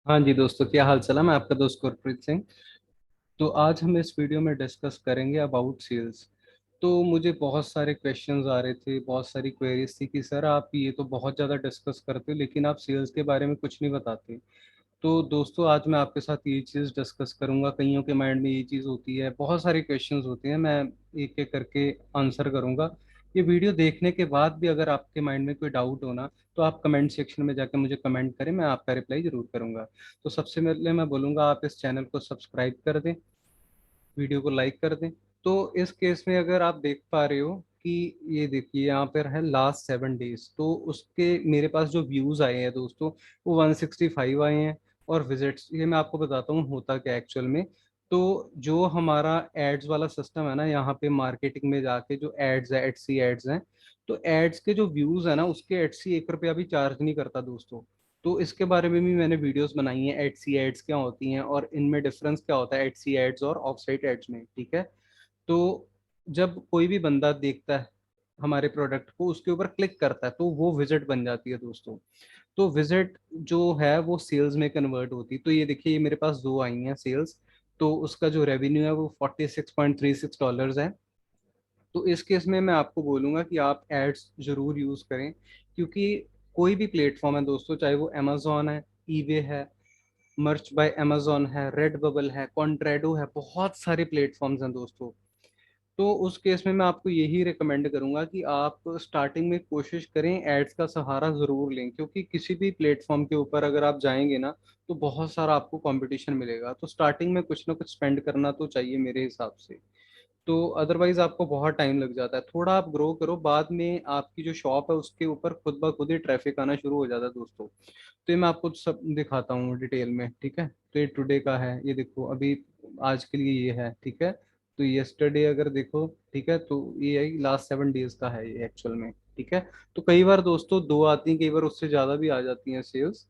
हाँ जी दोस्तों, क्या हाल चाल है। मैं आपका दोस्त गुरप्रीत सिंह। तो आज हम इस वीडियो में डिस्कस करेंगे अबाउट सेल्स। तो मुझे बहुत सारे क्वेश्चंस आ रहे थे, बहुत सारी क्वेरीज थी कि सर आप ये तो बहुत ज़्यादा डिस्कस करते हो लेकिन आप सेल्स के बारे में कुछ नहीं बताते। तो दोस्तों आज मैं आपके साथ ये चीज़ डिस्कस करूंगा। कईयों के माइंड में ये चीज़ होती है, बहुत सारे क्वेश्चंस होते हैं, मैं एक एक करके आंसर करूंगा। ये वीडियो देखने के बाद भी अगर आपके माइंड में कोई डाउट हो ना, तो आप कमेंट सेक्शन में जाकर मुझे कमेंट करें, मैं आपका रिप्लाई जरूर करूंगा। तो सबसे पहले मैं बोलूंगा आप इस चैनल को सब्सक्राइब कर दें, वीडियो को लाइक कर दें। तो इस केस में अगर आप देख पा रहे हो कि ये देखिए यहाँ पर है लास्ट 7 डेज, तो उसके मेरे पास जो व्यूज आए हैं दोस्तों, वो 165 आए हैं। और विजिट्स, ये मैं आपको बताता हूँ होता क्या एक्चुअल में। तो जो हमारा एड्स वाला सिस्टम है ना, यहाँ पे मार्केटिंग में जाके जो एड्स है, एडसी एड्स हैं, तो एड्स के जो व्यूज है ना, उसके एडसी 1 रुपया भी चार्ज नहीं करता दोस्तों। तो इसके बारे में भी मैंने वीडियोस बनाई हैं, एडसी एड्स क्या होती हैं और इनमें डिफरेंस क्या होता है एडसी एड्स और ऑफ साइट एड्स में, ठीक है। तो जब कोई भी बंदा देखता है हमारे प्रोडक्ट को, उसके ऊपर क्लिक करता है, तो वो विजिट बन जाती है दोस्तों। तो विजिट जो है वो सेल्स में कन्वर्ट होती है। तो ये देखिए, ये मेरे पास दो आई हैं सेल्स। तो उसका जो रेवेन्यू है वो $46.36 है। तो इस केस में मैं आपको बोलूंगा कि आप एड्स जरूर यूज करें, क्योंकि कोई भी प्लेटफॉर्म है दोस्तों, चाहे वो अमेजोन है, ईबे है, मर्च बाय अमेजोन है, रेड बबल है, कॉन्ट्रेडो है, बहुत सारे प्लेटफॉर्म्स हैं दोस्तों। तो उस केस में मैं आपको यही रिकमेंड करूंगा कि आप स्टार्टिंग में कोशिश करें, एड्स का सहारा जरूर लें, क्योंकि किसी भी प्लेटफॉर्म के ऊपर अगर आप जाएंगे ना, तो बहुत सारा आपको कंपटीशन मिलेगा। तो स्टार्टिंग में कुछ ना कुछ स्पेंड करना तो चाहिए मेरे हिसाब से। तो अदरवाइज आपको बहुत टाइम लग जाता है। थोड़ा आप ग्रो करो, बाद में आपकी जो शॉप है उसके ऊपर खुद ब खुद ही ट्रैफिक आना शुरू हो जाता है दोस्तों। तो ये मैं आपको सब दिखाता हूँ डिटेल में, ठीक है। तो ये टुडे का है, ये देखो अभी आज के लिए ये है, ठीक है। तो यस्टरडे अगर देखो, ठीक है, तो ये लास्ट 7 डेज का है ये एक्चुअल में, ठीक है। तो कई बार दोस्तों दो आती हैं, कई बार उससे ज़्यादा भी आ जाती हैं सेल्स।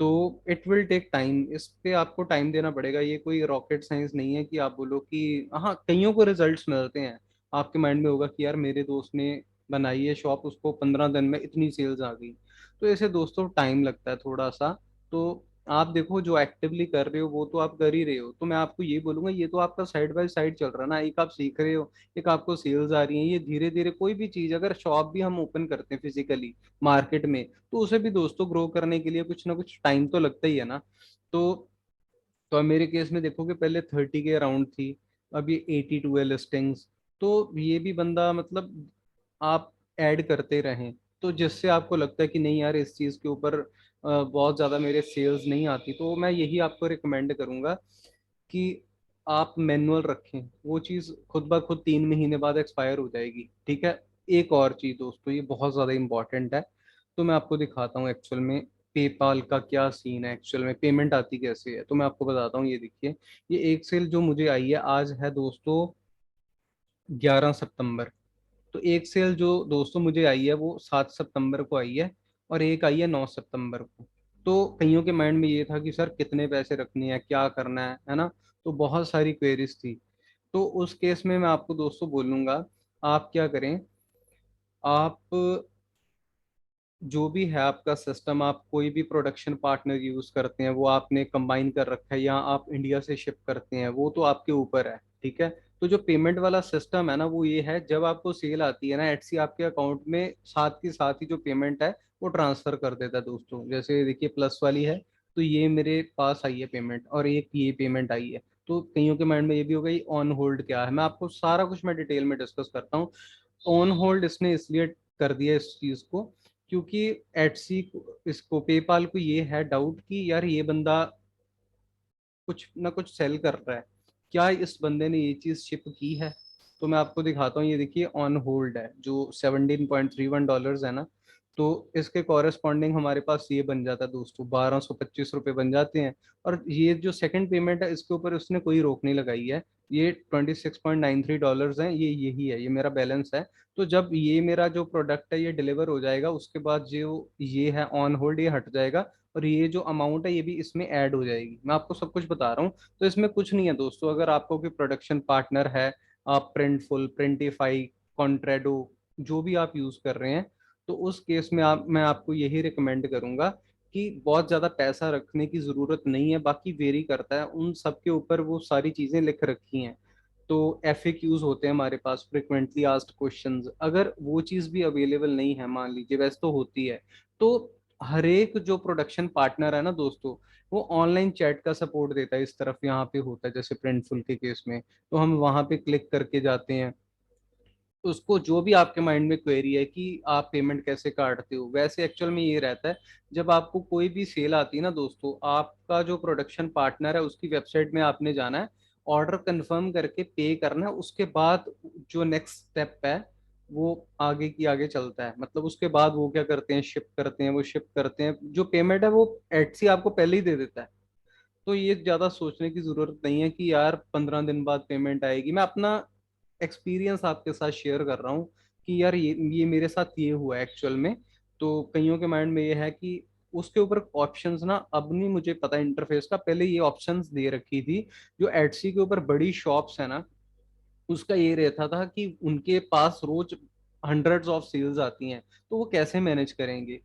तो इट विल टेक टाइम, इस पे आपको टाइम देना पड़ेगा। ये कोई रॉकेट साइंस नहीं है कि आप बोलो कि हाँ, कईयों को रिजल्ट्स मिलते हैं। आपके माइंड में होगा कि यार मेरे दोस्त ने बनाई है शॉप, उसको 15 दिन में इतनी सेल्स आ गई। तो ऐसे दोस्तों टाइम लगता है थोड़ा सा। तो आप देखो, जो एक्टिवली कर रहे हो वो तो आप कर ही रहे हो। तो मैं आपको ये बोलूंगा, ये तो आपका साइड बाय साइड चल रहा है ना, एक आप सीख रहे हो, एक आपको सेल्स आ रही है। ये धीरे धीरे कोई भी चीज, अगर शॉप भी हम ओपन करते हैं फिजिकली मार्केट में, तो उसे भी दोस्तों ग्रो करने के लिए कुछ ना कुछ टाइम तो लगता ही है ना। तो अब मेरे केस में देखो कि पहले 30 के अराउंड थी, अब ये 82 है लिस्टिंग्स। तो ये भी बंदा मतलब आप ऐड करते रहें, तो जिससे आपको लगता है कि नहीं यार इस चीज़ के ऊपर बहुत ज़्यादा मेरे सेल्स नहीं आती, तो मैं यही आपको रिकमेंड करूँगा कि आप मैनुअल रखें। वो चीज़ खुद ब खुद 3 महीने बाद एक्सपायर हो जाएगी, ठीक है। एक और चीज़ दोस्तों, ये बहुत ज़्यादा इंपॉर्टेंट है। तो मैं आपको दिखाता हूँ एक्चुअल में पेपाल का क्या सीन है, एक्चुअल में पेमेंट आती कैसे है। तो मैं आपको बताता हूँ, ये देखिए, ये एक सेल जो मुझे आई है, आज है दोस्तों 11 सितंबर। तो एक सेल जो दोस्तों मुझे आई है वो 7 सितंबर को आई है, और एक आई है 9 सितंबर को। तो कईयों के माइंड में ये था कि सर कितने पैसे रखने हैं, क्या करना है ना। तो बहुत सारी क्वेरीज थी। तो उस केस में मैं आपको दोस्तों बोलूंगा, आप क्या करें, आप जो भी है आपका सिस्टम, आप कोई भी प्रोडक्शन पार्टनर यूज करते हैं, वो आपने कंबाइन कर रखा है या आप इंडिया से शिप करते हैं, वो तो आपके ऊपर है, ठीक है। तो जो पेमेंट वाला सिस्टम है ना, वो ये है, जब आपको सेल आती है ना, एटसी आपके अकाउंट में साथ के साथ ही जो पेमेंट है वो ट्रांसफर कर देता है दोस्तों। जैसे देखिए प्लस वाली है, तो ये मेरे पास आई है पेमेंट, और एक ये पेमेंट आई है। तो कईयों के माइंड में ये भी होगा ये ऑन होल्ड क्या है, मैं आपको सारा कुछ मैं डिटेल में डिस्कस करता हूँ। ऑन होल्ड इसने इसलिए कर दिया इस चीज को, क्योंकि एटसी इसको पेपाल को ये है डाउट कि यार ये बंदा कुछ ना कुछ सेल कर रहा है, क्या इस बंदे ने ये चीज शिप की है। तो मैं आपको दिखाता हूँ, ये देखिए ऑन होल्ड है जो $17.31 है ना। तो इसके कॉरेस्पॉन्डिंग हमारे पास ये बन जाता है दोस्तों, ₹1225 बन जाते हैं। और ये जो सेकंड पेमेंट है, इसके ऊपर उसने कोई रोक नहीं लगाई है। ये $26.93 है, ये यही है, ये मेरा बैलेंस है। तो जब ये मेरा जो प्रोडक्ट है ये डिलीवर हो जाएगा, उसके बाद जो ये है ऑन होल्ड, ये हट जाएगा, और ये जो अमाउंट है ये भी इसमें ऐड हो जाएगी। मैं आपको सब कुछ बता रहा हूँ। तो इसमें कुछ नहीं है दोस्तों, अगर आपको कोई प्रोडक्शन पार्टनर है, आप प्रिंटफुल, प्रिंटिफाई, कॉन्ट्रेडो, जो भी आप यूज कर रहे हैं, तो उस केस में आप मैं आपको यही रिकमेंड करूंगा कि बहुत ज्यादा पैसा रखने की जरूरत नहीं है, बाकी वेरी करता है, उन सब के ऊपर वो सारी चीजें लिख रखी हैं। तो FAQs होते हैं हमारे पास, फ्रिक्वेंटली आस्क्ड क्वेश्चंस, अगर वो चीज भी अवेलेबल नहीं है, मान लीजिए, वैसे तो होती है, तो हर एक जो प्रोडक्शन पार्टनर है ना दोस्तों, वो ऑनलाइन चैट का सपोर्ट देता है। इस तरफ यहाँ पे होता है, जैसे प्रिंटफुल के केस में, तो हम वहां पे क्लिक करके जाते हैं, उसको जो भी आपके माइंड में क्वेरी है कि आप पेमेंट कैसे काटते हो, वैसे एक्चुअल में ये रहता है। जब आपको कोई भी सेल आती है ना दोस्तों, आपका जो प्रोडक्शन पार्टनर है उसकी वेबसाइट में आपने जाना है, ऑर्डर कंफर्म करके पे करना है, उसके बाद जो नेक्स्ट स्टेप है वो आगे की आगे चलता है। मतलब उसके बाद वो क्या करते हैं, शिप करते हैं, वो शिप करते हैं, जो पेमेंट है वो एटसी आपको पहले ही दे देता है। तो ये ज्यादा सोचने की जरूरत नहीं है कि यार 15 दिन बाद पेमेंट आएगी। मैं अपना एक्सपीरियंस आपके साथ शेयर कर रहा हूँ कि यार ये मेरे साथ ये हुआ एक्चुअल में। तो कईयों के माइंड में ये है कि उसके ऊपर ऑप्शंस ना, अब नहीं मुझे पता इंटरफेस का, पहले ये ऑप्शंस दे रखी थी। जो एटसी के ऊपर बड़ी शॉप्स है ना, उसका ये रहता था कि उनके पास रोज हंड्रेड्स ऑफ सेल्स आती हैं, तो वो कैसे मैनेज करेंगे,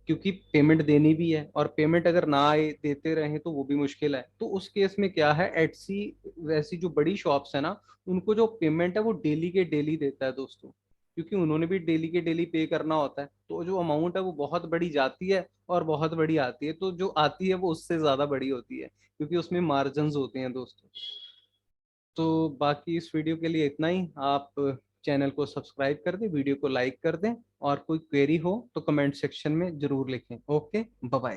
क्योंकि पेमेंट देनी भी है, और पेमेंट अगर ना आए, देते रहे, तो वो भी मुश्किल है। तो उस केस में क्या है, एटसी वैसी जो बड़ी शॉप्स है ना, उनको जो पेमेंट है वो डेली के डेली देता है दोस्तों, क्योंकि उन्होंने भी डेली के डेली पे करना होता है। तो जो अमाउंट है वो बहुत बड़ी जाती है और बहुत बड़ी आती है, तो जो आती है वो उससे ज्यादा बड़ी होती है, क्योंकि उसमें मार्जिन होते हैं दोस्तों। तो बाकी इस वीडियो के लिए इतना ही। आप चैनल को सब्सक्राइब कर दें, वीडियो को लाइक कर दें, और कोई क्वेरी हो तो कमेंट सेक्शन में जरूर लिखें। Okay, bye bye.